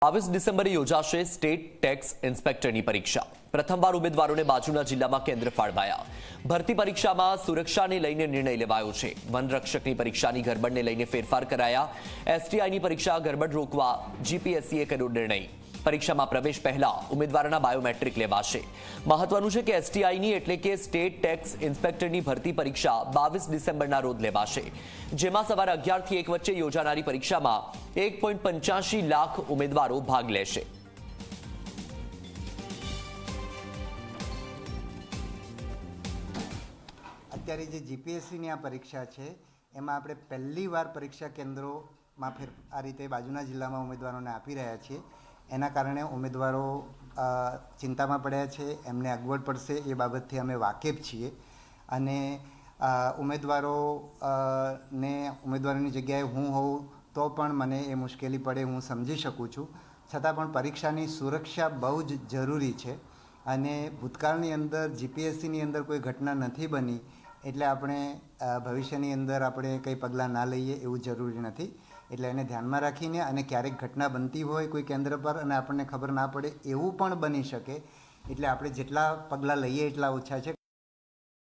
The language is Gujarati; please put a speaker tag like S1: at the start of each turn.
S1: 22 ડિસેમ્બરે યોજાશે સ્ટેટ ટેક્સ ઇન્સ્પેક્ટરની પરીક્ષા। પ્રથમવાર ઉમેદવારોને બાજુના જિલ્લામાં કેન્દ્ર ફાળવાયા। ભરતી પરીક્ષામાં સુરક્ષાને લઈને નિર્ણય લેવાયો છે। વનરક્ષકની પરીક્ષાની ગરબડને લઈને ફેરફાર કરાયા। એસટીઆઈની પરીક્ષા ગરબડ રોકવા જીપીએસસીએ કર્યો નિર્ણય। પરીક્ષામાં પ્રવેશ પહેલા ઉમેદવારોના બાયોમેટ્રિક લેવાશે। મહત્વનું છે કે એસટીઆઈની એટલે કે સ્ટેટ ટેક્સ ઇન્સ્પેક્ટરની ભરતી પરીક્ષા 22 ડિસેમ્બરના રોજ લેવાશે, જેમાં સવારે 11 થી 1 વચ્ચે યોજાનારી પરીક્ષામાં 1.85 લાખ ઉમેદવારો ભાગ લેશે।
S2: અત્યારે જે જીપીએસસીની આ પરીક્ષા છે એમાં આપણે પહેલીવાર પરીક્ષા કેન્દ્રોમાં આ રીતે બાજુના જિલ્લામાં ઉમેદવારોને આપી રહ્યા છીએ। એના કારણે ઉમેદવારો ચિંતામાં પડ્યા છે, એમને અગવડ પડશે એ બાબતથી અમે વાકેફ છીએ અને ઉમેદવારોની જગ્યાએ હું હોઉં તો પણ મને એ મુશ્કેલી પડે હું સમજી શકું છું। છતાં પણ પરીક્ષાની સુરક્ષા બહુ જ જરૂરી છે અને ભૂતકાળની અંદર જીપીએસસીની અંદર કોઈ ઘટના નથી બની એટલે આપણે ભવિષ્યની અંદર આપણે કંઈ પગલાં ના લઈએ એવું જરૂરી નથી। એટલે એને ધ્યાનમાં રાખીને અને ક્યારેક ઘટના બનતી હોય કોઈ કેન્દ્ર પર અને આપણને ખબર ના પડે એવું પણ બની શકે, એટલે આપણે જેટલા પગલાં લઈએ એટલા ઓછા છે।